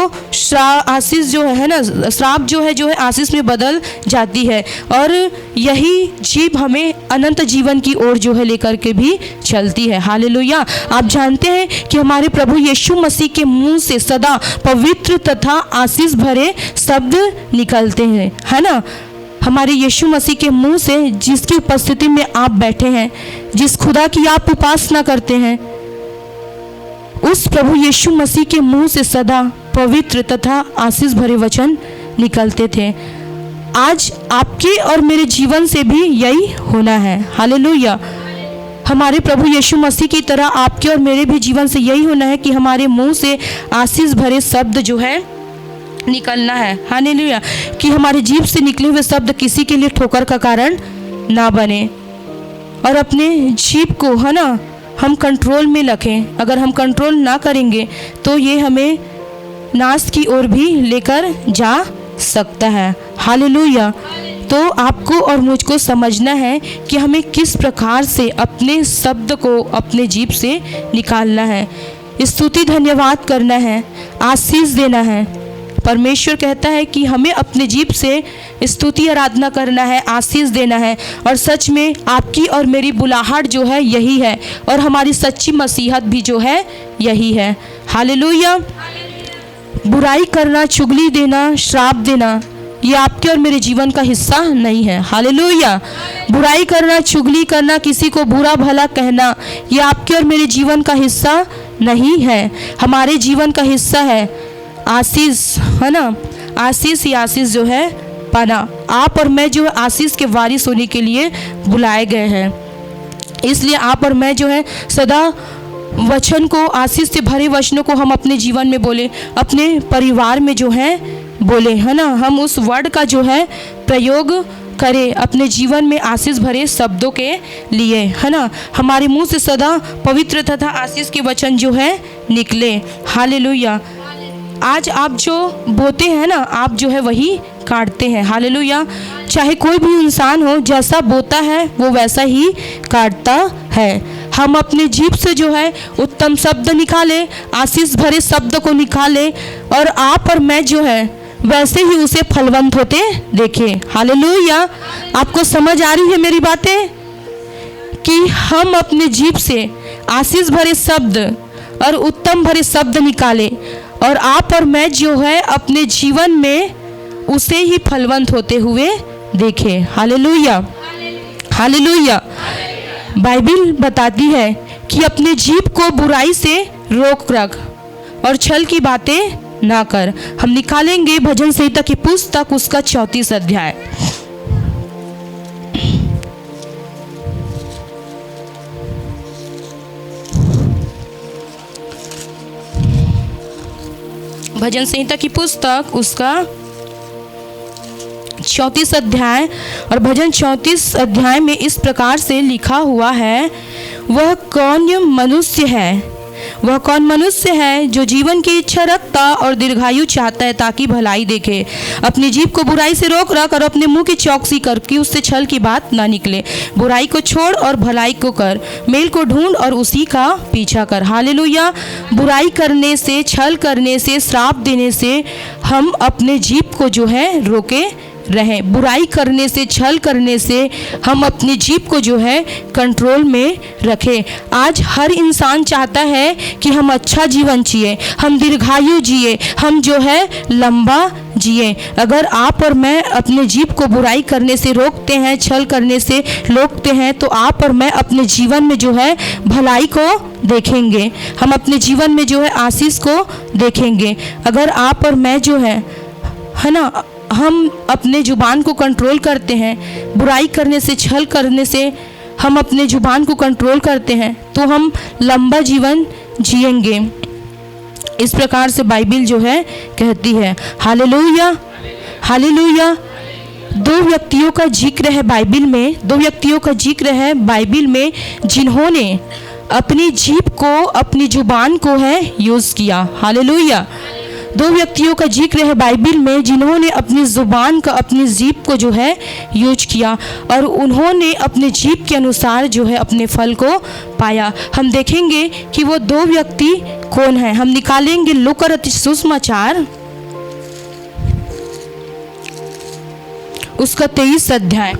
आशीष जो है ना, श्राप जो है आशीष में बदल जाती है, और यही जीभ हमें अनंत जीवन की ओर जो है लेकर के भी चलती है। हालेलुया। आप जानते हैं कि हमारे प्रभु यीशु मसीह के मुंह से सदा पवित्र तथा आशीष भरे शब्द निकलते हैं, है ना। हमारे यीशु मसीह के मुंह से, जिसकी उपस्थिति में आप बैठे हैं, जिस खुदा की आप उपासना करते हैं, उस प्रभु यीशु मसीह के मुंह से सदा पवित्र तथा आशीष भरे वचन निकलते थे। आज आपके और मेरे जीवन से भी यही होना है। हालेलुया। हमारे प्रभु यीशु मसीह की तरह आपके और मेरे भी जीवन से यही होना है कि हमारे मुंह से आशीष भरे शब्द जो है निकलना है। हालेलुया। कि हमारे जीभ से निकले हुए शब्द किसी के लिए ठोकर का कारण ना बने, और अपने जीभ को है ना हम कंट्रोल में रखें। अगर हम कंट्रोल ना करेंगे तो ये हमें नाश की ओर भी लेकर जा सकता है। हालेलुया। तो आपको और मुझको समझना है कि हमें किस प्रकार से अपने शब्द को अपने जीभ से निकालना है, स्तुति धन्यवाद करना है, आशीष देना है। परमेश्वर कहता है कि हमें अपने जीभ से स्तुति आराधना करना है, आशीष देना है। और सच में आपकी और मेरी बुलाहट जो है यही है, और हमारी सच्ची मसीहत भी जो है यही है। हालेलुया। बुराई करना, चुगली देना, श्राप देना, ये आपके और मेरे जीवन का हिस्सा नहीं है। हालेलुया। बुराई करना, चुगली करना, किसी को बुरा भला कहना, ये आपके और मेरे जीवन का हिस्सा नहीं है। हमारे जीवन का हिस्सा है आशीष, है ना। आशीष ही आशीष जो है पाना। आप और मैं जो है आशीष के वारिस होने के लिए बुलाए गए हैं। इसलिए आप और मैं जो है सदा वचन को, आशीष से भरे वचनों को हम अपने जीवन में बोले, अपने परिवार में जो है बोले, है ना। हम उस वर्ड का जो है प्रयोग करें अपने जीवन में आशीष भरे शब्दों के लिए, है ना। हमारे मुंह से सदा पवित्र तथा आशीष के वचन जो है निकले। हालेलुया। आज आप जो बोते हैं ना, आप जो है वही काटते हैं। हालेलुया। चाहे कोई भी इंसान हो, जैसा बोता है वो वैसा ही काटता है। हम अपने जीभ से जो है उत्तम शब्द निकाले, आशीष भरे शब्द को निकाले, और आप और मैं जो है वैसे ही उसे फलवंत होते देखें। हालेलुया। आपको समझ आ रही है मेरी बातें कि हम अपने जीभ से आशीष भरे शब्द और उत्तम भरे शब्द निकाले, और आप और मैं जो है अपने जीवन में उसे ही फलवंत होते हुए देखें। हालेलुया। हालेलुया। बाइबिल बताती है कि अपने जीभ को बुराई से रोक रख और छल की बातें ना कर। हम निकालेंगे भजन संहिता की पुस्तक, उसका 34 अध्याय। भजन संहिता की पुस्तक उसका 34 अध्याय, और भजन 34 अध्याय में इस प्रकार से लिखा हुआ है, वह कौन मनुष्य है जो जीवन की इच्छा रखता और दीर्घायु चाहता है ताकि भलाई देखे। अपनी जीभ को बुराई से रोक रख और अपने मुंह की चौकसी कर कि उससे छल की बात ना निकले। बुराई को छोड़ और भलाई को कर, मेल को ढूंढ और उसी का पीछा कर। हालेलुया। बुराई करने से, छल करने से, श्राप देने से हम अपने जीभ को जो है रोके रहें। बुराई करने से, छल करने से हम अपनी जीभ को जो है कंट्रोल में रखें। आज हर इंसान चाहता है कि हम अच्छा जीवन जिए, हम दीर्घायु जिए, हम जो है लंबा जिए। अगर आप और मैं अपने जीभ को बुराई करने से रोकते हैं, छल करने से रोकते हैं, तो आप और मैं अपने जीवन में जो है भलाई को देखेंगे, हम अपने जीवन में जो है आशीष को देखेंगे। अगर आप और मैं जो है ना, हम अपने जुबान को कंट्रोल करते हैं, बुराई करने से, छल करने से हम अपने जुबान को कंट्रोल करते हैं, तो हम लंबा जीवन जिएंगे। इस प्रकार से बाइबिल जो है कहती है। हालेलुया। हालेलुया। दो व्यक्तियों का जिक्र है बाइबिल में, जिन्होंने अपनी जीभ को, अपनी जुबान को है यूज़ किया। हालेलुया। दो व्यक्तियों का जिक्र है बाइबिल में जिन्होंने अपनी ज़ुबान का, अपनी जीभ को जो है यूज किया, और उन्होंने अपने जीभ के अनुसार जो है अपने फल को पाया। हम देखेंगे कि वो दो व्यक्ति कौन है। हम निकालेंगे लूका रचित सुसमाचार उसका 23 अध्याय।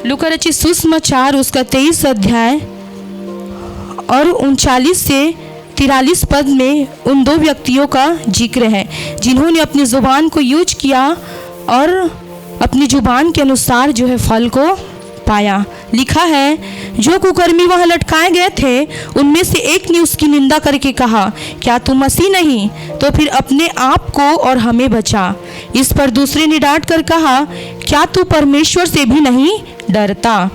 लूका रचित सुसमाचार उसका 23 अध्याय और 39 से 43 पद में उन दो व्यक्तियों का जिक्र है जिन्होंने अपनी ज़ुबान को यूज किया और अपनी ज़ुबान के अनुसार जो है फल को पाया। लिखा है, जो कुकर्मी वहाँ लटकाए गए थे उनमें से एक ने उसकी निंदा करके कहा, क्या तू मसीह नहीं? तो फिर अपने आप को और हमें बचा। इस पर दूसरे ने डांट कर कहा, क्या तू परमेश्वर से भी नहीं डरता?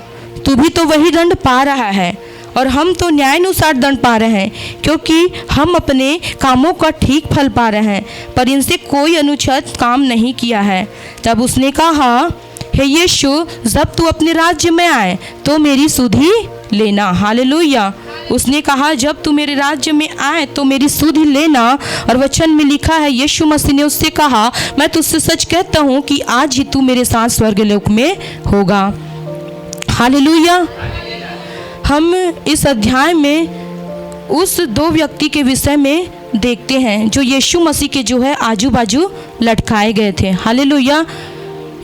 तू भी तो वही दंड पा रहा है और हम तो न्यायानुसार दंड पा रहे हैं, क्योंकि हम अपने कामों का ठीक फल पा रहे हैं, पर इनसे कोई अनुचित काम नहीं किया है। तब उसने कहा, हे यीशु, जब तू अपने राज्य में आए तो मेरी सुधि लेना। हालेलुया। उसने कहा, जब तू मेरे राज्य में आए तो मेरी सुधि लेना। और वचन में लिखा है, यीशु मसीह ने उससे कहा, मैं तुझसे सच कहता हूँ कि आज ही तू मेरे साथ स्वर्गलोक में होगा। हालेलुया। हम इस अध्याय में उस दो व्यक्ति के विषय में देखते हैं जो यीशु मसीह के जो है आजू बाजू लटकाए गए थे। हालेलुया।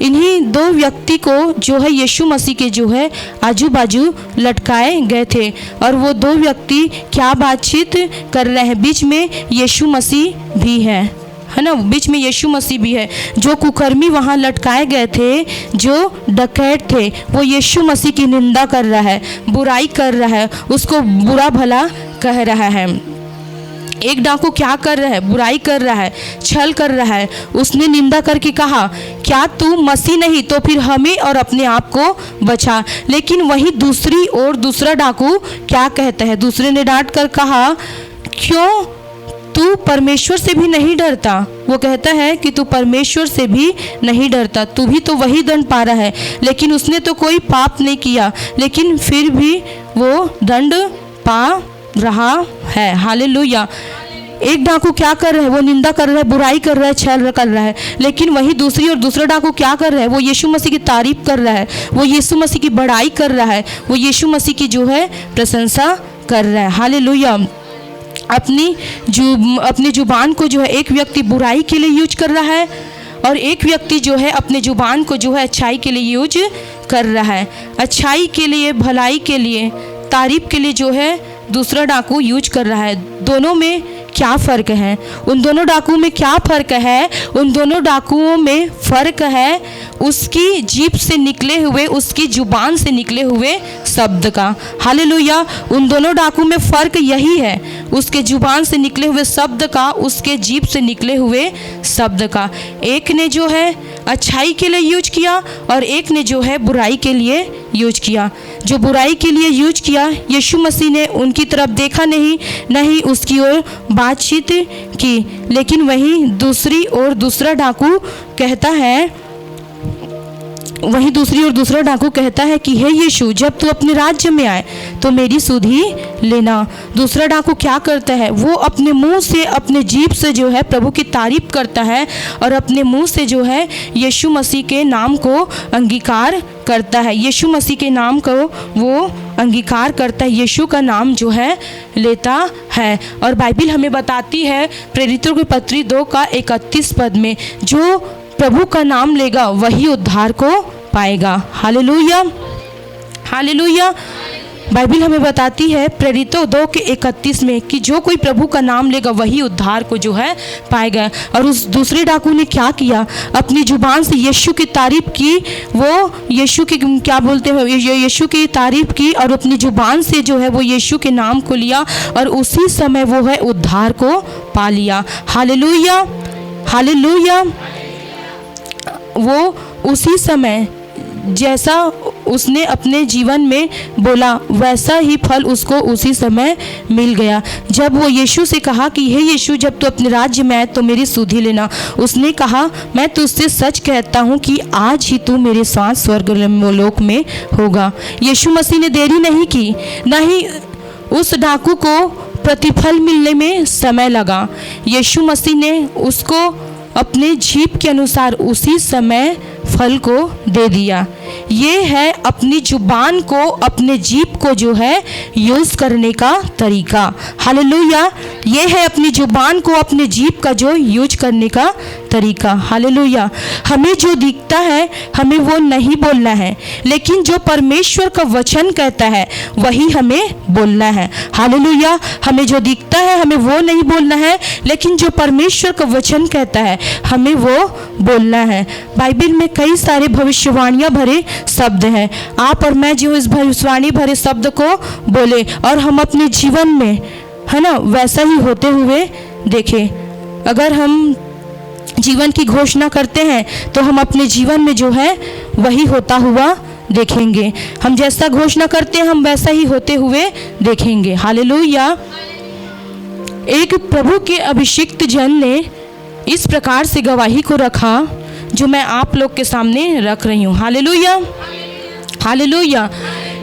इन्हीं दो व्यक्ति को जो है यीशु मसीह के जो है आजू बाजू लटकाए गए थे और वो दो व्यक्ति क्या बातचीत कर रहे हैं। बीच में यीशु मसीह भी है ना, बीच में यीशु मसीह भी है। जो कुकर्मी वहाँ लटकाए गए थे, जो डकैत थे, वो यीशु मसीह की निंदा कर रहा है, बुराई कर रहा है, उसको बुरा भला कह रहा है। एक डाकू क्या कर रहा है? बुराई कर रहा है, छल कर रहा है। उसने निंदा करके कहा, क्या तू मसीह नहीं? तो फिर हमें और अपने आप को बचा। लेकिन वही दूसरी ओर दूसरा डाकू क्या कहता है? दूसरे ने डांट कर कहा, क्यों तू परमेश्वर से भी नहीं डरता? वो कहता है कि तू परमेश्वर से भी नहीं डरता, तू भी तो वही दंड पा रहा है। लेकिन उसने तो कोई पाप नहीं किया, लेकिन फिर भी वो दंड पा रहा है। हालेलुया। एक डाकू क्या कर रहा है? वो निंदा कर रहा है, बुराई कर रहा है, छल कर रहा है। लेकिन वही दूसरी और दूसरा डाकू क्या कर रहा है? वो यीशु मसीह की तारीफ कर रहा है, वो यीशु मसीह की बड़ाई कर रहा है, वो यीशु मसीह की जो है प्रशंसा कर रहा है। हालेलुया। अपनी जुबान को जो है एक व्यक्ति बुराई के लिए यूज कर रहा है और एक व्यक्ति जो है अपने जुबान को जो है अच्छाई के लिए यूज कर रहा है। अच्छाई के लिए, भलाई के लिए, तारीफ के लिए जो है दूसरा डाकू यूज कर रहा है। दोनों में क्या फ़र्क है? उन दोनों डाकुओं में क्या फ़र्क है? उन दोनों डाकुओं में फ़र्क है उसकी जीभ से निकले हुए, उसकी जुबान से निकले हुए शब्द का। हालेलुया। उन दोनों डाकुओं में फ़र्क यही है, उसके जुबान से निकले हुए शब्द का, उसके जीभ से निकले हुए शब्द का। एक ने जो है अच्छाई के लिए यूज किया और एक ने जो है बुराई के लिए यूज किया। जो बुराई के लिए यूज किया, यीशु मसीह ने उनकी तरफ देखा नहीं उसकी ओर बातचीत की। लेकिन वहीं दूसरी ओर दूसरा डाकू कहता है, वहीं दूसरी ओर दूसरा डाकू कहता है कि हे यीशु, जब तू अपने राज्य में आए तो मेरी सुधि लेना। दूसरा डाकू क्या करता है? वो अपने मुंह से, अपने जीभ से जो है प्रभु की तारीफ करता है और अपने मुंह से जो है यीशु मसीह के नाम को अंगीकार करता है। यीशु मसीह के नाम को वो अंगीकार करता है, यीशु का नाम जो है लेता है। और बाइबिल हमें बताती है प्रेरितों की पत्री 2:31 में, जो प्रभु का नाम लेगा वही उद्धार को पाएगा। हालेलुया। हालेलुया। बाइबिल हमें बताती है प्रेरितों 2:31 में कि जो कोई प्रभु का नाम लेगा वही उद्धार को जो है पाएगा। और उस दूसरे डाकू ने क्या किया? अपनी जुबान से यीशु की तारीफ की। वो यीशु की क्या बोलते हैं, यीशु की तारीफ की और अपनी जुबान से जो है वो यीशु के नाम को लिया और उसी समय वो है उद्धार को पा लिया। हालेलुया। हालेलुया। वो उसी समय जैसा उसने अपने जीवन में बोला वैसा ही फल उसको उसी समय मिल गया। जब वो यीशु से कहा कि हे यीशु, जब तू अपने राज्य में आए तो मेरी सुधि लेना, उसने कहा, मैं तुझसे सच कहता हूँ कि आज ही तू मेरे साथ स्वर्गलोक में होगा। यीशु मसीह ने देरी नहीं की, न ही उस डाकू को प्रतिफल मिलने में समय लगा। यीशु मसीह ने उसको अपने जीभ के अनुसार उसी समय फल को दे दिया। ये है अपनी जुबान को, अपने जीभ को जो है यूज़ करने का तरीका। हालेलुया। ये है अपनी जुबान को, अपने जीभ का जो यूज करने का तरीका। हालेलुया। हमें जो दिखता है हमें वो नहीं बोलना है, लेकिन जो परमेश्वर का वचन कहता है वही हमें बोलना है। हालेलुया। हमें जो दिखता है हमें वो नहीं बोलना है, लेकिन जो परमेश्वर का वचन कहता है हमें वो बोलना है। बाइबल में कई सारे भविष्यवाणियाँ भरे शब्द हैं। आप और मैं जो इस भविष्यवाणी भरे शब्द को बोले और हम अपने जीवन में, है ना, वैसा ही होते हुए देखें। अगर हम जीवन की घोषणा करते हैं तो हम अपने जीवन में जो है वही होता हुआ देखेंगे। हम जैसा घोषणा करते हैं हम वैसा ही होते हुए देखेंगे। हालेलुया। एक प्रभु के अभिषिक्त जन ने इस प्रकार से गवाही को रखा जो मैं आप लोग के सामने रख रही हूँ। हालेलुया। हालेलुया।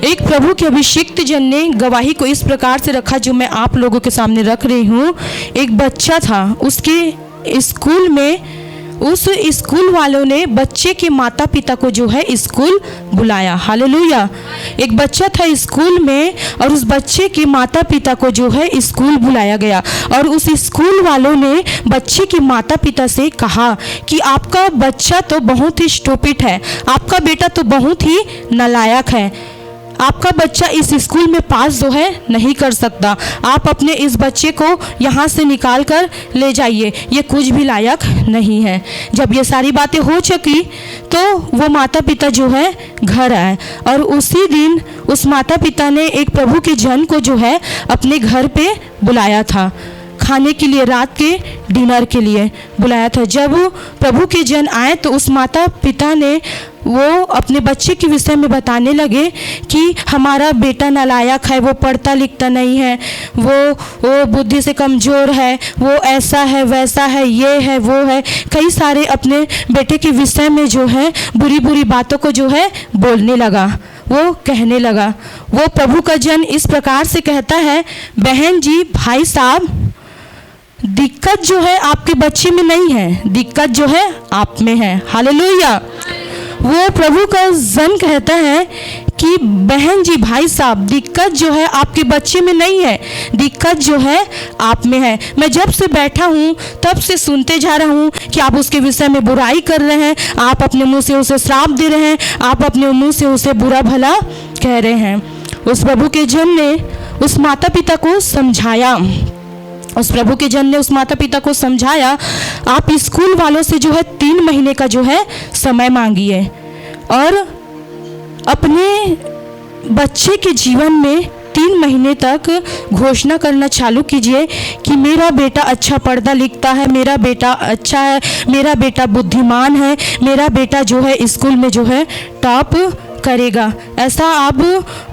एक प्रभु के अभिषिक्त जन ने गवाही को इस प्रकार से रखा जो मैं आप लोगों के सामने रख रही हूँ। एक बच्चा था, उसके स्कूल में उस स्कूल वालों ने बच्चे के माता पिता को जो है स्कूल बुलाया। हालेलुया। एक बच्चा था स्कूल में और उस बच्चे के माता पिता को जो है स्कूल बुलाया गया और उस स्कूल वालों ने बच्चे के माता पिता से कहा कि आपका बच्चा तो बहुत ही स्टूपिड है, आपका बेटा तो बहुत ही नालायक है, आपका बच्चा इस स्कूल में पास जो है नहीं कर सकता, आप अपने इस बच्चे को यहाँ से निकाल कर ले जाइए, ये कुछ भी लायक नहीं है। जब ये सारी बातें हो चुकी तो वो माता पिता जो है घर आए और उसी दिन उस माता पिता ने एक प्रभु के जन को जो है अपने घर पे बुलाया था, खाने के लिए, रात के डिनर के लिए बुलाया था। जब प्रभु के जन आए तो उस माता पिता ने वो अपने बच्चे के विषय में बताने लगे कि हमारा बेटा नालायक है, वो पढ़ता लिखता नहीं है, वो बुद्धि से कमज़ोर है, वो ऐसा है, वैसा है, ये है, वो है। कई सारे अपने बेटे के विषय में जो है बुरी बुरी बातों को जो है बोलने लगा, वो कहने लगा। वो प्रभु का जन इस प्रकार से कहता है, बहन जी, भाई साहब, दिक्कत जो है आपके बच्चे में नहीं है, दिक्कत जो है आप में है। हालेलुया। वो प्रभु का जन कहता है कि बहन जी, भाई साहब, दिक्कत जो है आपके बच्चे में नहीं है, दिक्कत जो है आप में है। मैं जब से बैठा हूँ तब से सुनते जा रहा हूँ कि आप उसके विषय में बुराई कर रहे हैं, आप अपने मुंह से उसे श्राप दे रहे हैं, आप अपने मुंह से उसे बुरा भला कह रहे हैं। उस प्रभु के जन ने उस माता पिता को समझाया, उस प्रभु के जन ने उस माता पिता को समझाया, आप स्कूल वालों से जो है 3 महीने का जो है समय मांगिए और अपने बच्चे के जीवन में 3 महीने तक घोषणा करना चालू कीजिए कि मेरा बेटा अच्छा पढ़ता लिखता है, मेरा बेटा अच्छा है, मेरा बेटा बुद्धिमान है, मेरा बेटा जो है स्कूल में जो है टॉप करेगा। ऐसा आप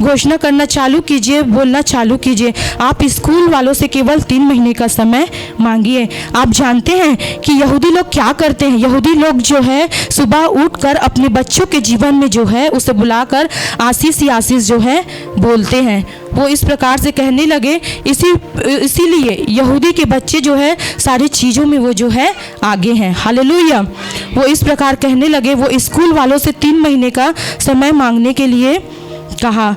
घोषणा करना चालू कीजिए, बोलना चालू कीजिए। आप स्कूल वालों से केवल 3 महीने का समय मांगिए। आप जानते हैं कि यहूदी लोग क्या करते हैं? यहूदी लोग जो है सुबह उठकर अपने बच्चों के जीवन में जो है उसे बुलाकर आशीष ही आशीष जो है बोलते हैं। वो इस प्रकार से कहने लगे, इसीलिए यहूदी के बच्चे जो है सारी चीज़ों में वो जो है आगे हैं। हालेलुया। वो इस प्रकार कहने लगे, वो स्कूल वालों से 3 महीने का समय मांगने के लिए कहा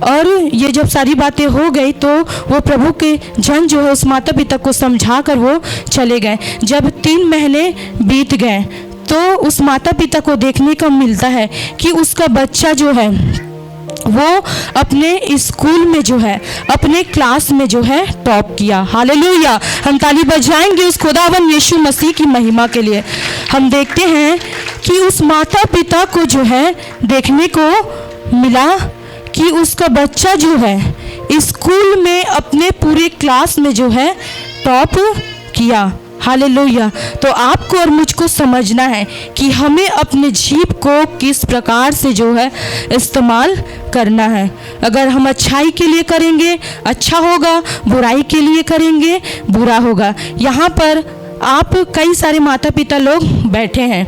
और ये जब सारी बातें हो गई तो वो प्रभु के जन जो है उस माता पिता को समझा कर वो चले गए। जब 3 महीने बीत गए तो उस माता पिता को देखने को मिलता है कि उसका बच्चा जो है वो अपने स्कूल में जो है अपने क्लास में जो है टॉप किया। हालेलुया। हम ताली बजाएंगे उस खुदावन यीशु मसीह की महिमा के लिए। हम देखते हैं कि उस माता पिता को जो है देखने को मिला कि उसका बच्चा जो है स्कूल में अपने पूरे क्लास में जो है टॉप किया। हालेलुया। तो आपको और मुझको समझना है कि हमें अपने जीभ को किस प्रकार से जो है इस्तेमाल करना है। अगर हम अच्छाई के लिए करेंगे अच्छा होगा, बुराई के लिए करेंगे बुरा होगा। यहाँ पर आप कई सारे माता पिता लोग बैठे हैं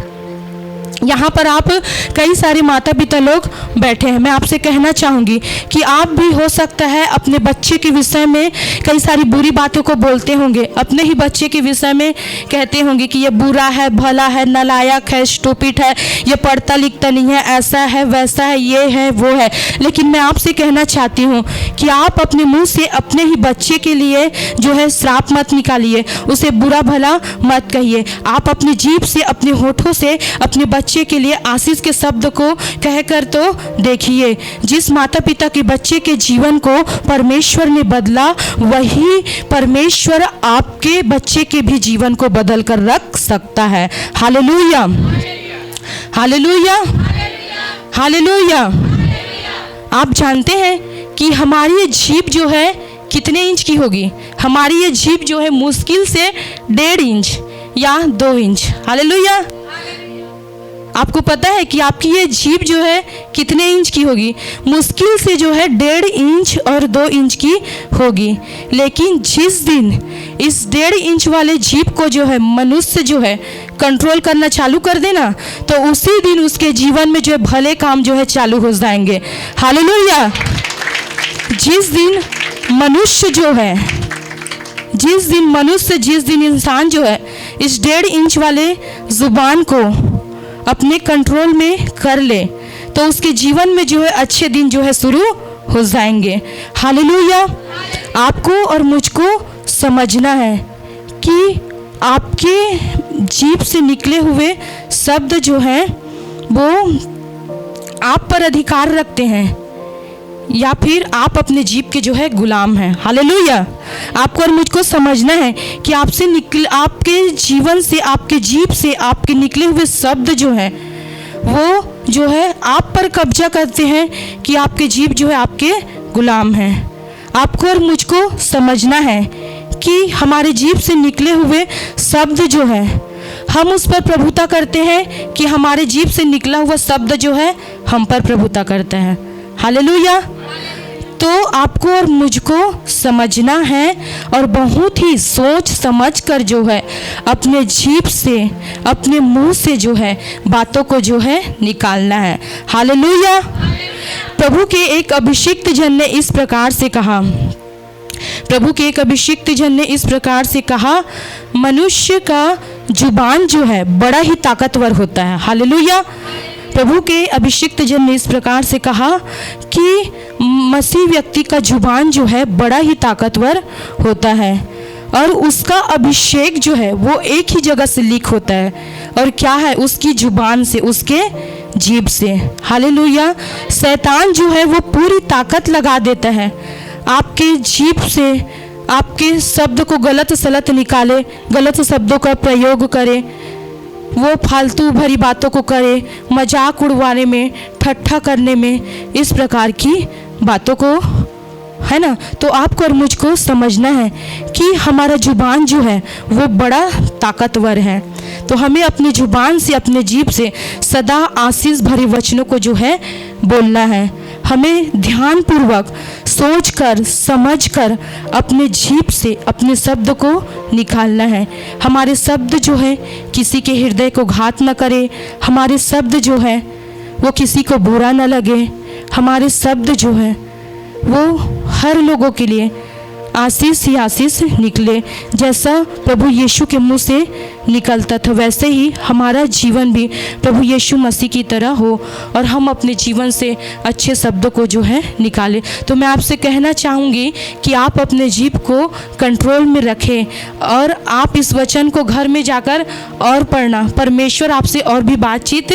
यहाँ पर आप कई सारे माता पिता लोग बैठे हैं। मैं आपसे कहना चाहूँगी कि आप भी हो सकता है अपने बच्चे के विषय में कई सारी बुरी बातों को बोलते होंगे, अपने ही बच्चे के विषय में कहते होंगे कि ये बुरा है, भला है, नालायक है, स्टूपिड है, ये पढ़ता लिखता नहीं है, ऐसा है, वैसा है, ये है, वो है। लेकिन मैं आपसे कहना चाहती हूँ कि आप अपने मुंह से अपने ही बच्चे के लिए जो है श्राप मत निकालिए, उसे बुरा भला मत कहिए। आप अपनी जीभ से, अपने होठों से अपने बच्चे के लिए आशीष के शब्द को कहकर तो देखिए। जिस माता पिता के बच्चे के जीवन को परमेश्वर ने बदला, वही परमेश्वर आपके बच्चे के भी जीवन को बदल कर रख सकता है। Hallelujah, hallelujah, hallelujah. आप जानते हैं कि हमारी ये जीभ जो है कितने इंच की होगी? हमारी ये जीभ जो है मुश्किल से 1.5 इंच या 2 इंच। हालेलुया। आपको पता है कि आपकी ये जीभ जो है कितने इंच की होगी? मुश्किल से जो है 1.5 इंच और 2 इंच की होगी। लेकिन जिस दिन इस 1.5 इंच वाले जीभ को जो है मनुष्य जो है कंट्रोल करना चालू कर देना, तो उसी दिन उसके जीवन में जो है भले काम जो है चालू हो जाएंगे। हालेलुया। जिस दिन इंसान जो है इस 1.5 इंच वाले जुबान को अपने कंट्रोल में कर ले, तो उसके जीवन में जो है अच्छे दिन जो है शुरू हो जाएंगे। हालेलुया। आपको और मुझको समझना है कि आपके जीभ से निकले हुए शब्द जो हैं वो आप पर अधिकार रखते हैं या फिर आप अपने जीभ के जो है गुलाम हैं। हालेलुया। आपको और मुझको समझना है कि आपके जीवन से, आपके जीभ से आपके निकले हुए शब्द जो हैं वो जो है आप पर कब्जा करते हैं कि आपके जीभ जो है आपके गुलाम हैं। आपको और मुझको समझना है कि हमारे जीभ से निकले हुए शब्द जो है हम उस पर प्रभुता करते हैं कि हमारे जीभ से निकला हुआ शब्द जो है हम पर प्रभुता करता है। हालेलुया। तो आपको और मुझको समझना है और बहुत ही सोच समझ कर जो है अपने जीभ से, अपने मुंह से जो है बातों को जो है निकालना है। हालेलुया। प्रभु के एक अभिषिक्त जन ने इस प्रकार से कहा, मनुष्य का जुबान जो है बड़ा ही ताकतवर होता है। हालेलुया। प्रभु के अभिषिक्त जन ने इस प्रकार से कहा कि मसीह व्यक्ति का जुबान जो है बड़ा ही ताकतवर होता है और उसका अभिषेक जो है वो एक ही जगह से लीक होता है, और क्या है? उसकी जुबान से, उसके जीभ से। हालेलुया। शैतान जो है वो पूरी ताकत लगा देता है आपके जीभ से, आपके शब्द को गलत सलत निकाले, गलत शब्दों का प्रयोग करे, वो फालतू भरी बातों को करे, मजाक उड़वाने में, ठट्ठा करने में, इस प्रकार की बातों को, है ना। तो आपको और मुझको समझना है कि हमारा जुबान जो है वो बड़ा ताकतवर है। तो हमें अपनी जुबान से, अपने जीभ से सदा आशीष भरे वचनों को जो है बोलना है। हमें ध्यानपूर्वक सोचकर, समझकर अपने जीभ से अपने शब्द को निकालना है। हमारे शब्द जो है किसी के हृदय को घात न करे, हमारे शब्द जो है वो किसी को बुरा न लगे, हमारे शब्द जो है वो हर लोगों के लिए आशीष ही आशीष निकले। जैसा प्रभु यीशु के मुंह से निकलता था वैसे ही हमारा जीवन भी प्रभु यीशु मसीह की तरह हो और हम अपने जीवन से अच्छे शब्दों को जो है निकालें। तो मैं आपसे कहना चाहूँगी कि आप अपने जीभ को कंट्रोल में रखें और आप इस वचन को घर में जाकर और पढ़ना। परमेश्वर आपसे और भी बातचीत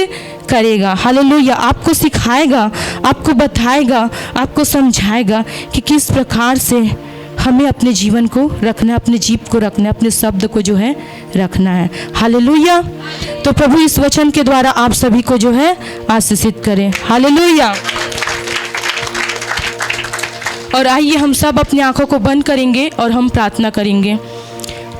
करेगा। हालेलुया। आपको सिखाएगा, आपको बताएगा, आपको समझाएगा कि किस प्रकार से हमें अपने जीवन को रखना है, अपने जीभ को रखना है, अपने शब्द को जो है रखना है। हालेलुया। तो प्रभु इस वचन के द्वारा आप सभी को जो है आशीषित करें। हालेलुया। और आइए हम सब अपनी आंखों को बंद करेंगे और हम प्रार्थना करेंगे।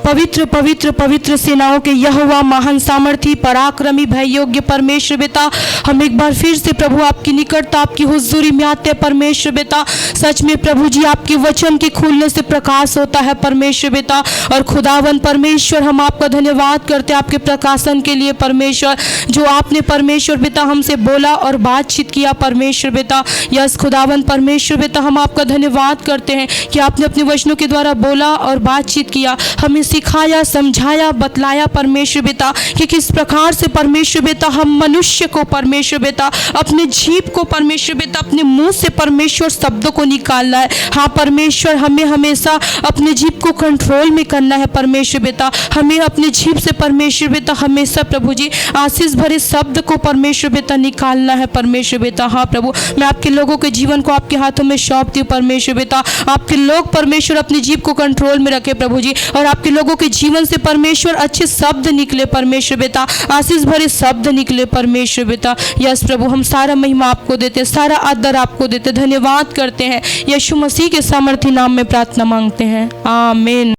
पवित्र पवित्र पवित्र सेनाओं के यहोवा, महान सामर्थी, पराक्रमी, भय योग्य परमेश्वर बेटा, हम एक बार फिर से प्रभु आपकी निकटता, आपकी हुजूरी में आते हैं परमेश्वर बेटा। सच में प्रभु जी आपके वचन के खुलने से प्रकाश होता है परमेश्वर बेटा। और खुदावन परमेश्वर, हम आपका धन्यवाद करते हैं आपके प्रकाशन के लिए परमेश्वर, जो आपने परमेश्वर बेटा हमसे बोला और बातचीत किया परमेश्वर बेटा। यस खुदावन परमेश्वर बेटा, हम आपका धन्यवाद करते हैं कि आपने अपने वचनों के द्वारा बोला और बातचीत किया, हमें सिखाया, समझाया, बतलाया परमेश्वर बेटा कि किस प्रकार से परमेश्वर बेटा हम मनुष्य को परमेश्वर बेटा अपने जीभ को परमेश्वर बेटा अपने मुंह से परमेश्वर शब्दों को निकालना है। हाँ परमेश्वर, हमें हमेशा अपने जीभ को कंट्रोल में करना है परमेश्वर बेटा। हमें अपने जीभ से परमेश्वर बेटा हमेशा प्रभु जी आशीष भरे शब्द को परमेश्वर बेटा निकालना है परमेश्वर बेटा। हाँ प्रभु, मैं आपके लोगों के जीवन को आपके हाथों में सौंपती हूँ परमेश्वर बेटा। आपके लोग परमेश्वर अपनी जीभ को कंट्रोल में रखे प्रभु जी, और आपके लोगों के जीवन से परमेश्वर अच्छे शब्द निकले परमेश्वर बेटा, आशीष भरे शब्द निकले परमेश्वर बेटा। यस प्रभु, हम सारा महिमा आपको देते, सारा आदर आपको देते, धन्यवाद करते हैं। यीशु मसीह के सामर्थी नाम में प्रार्थना मांगते हैं, आमीन।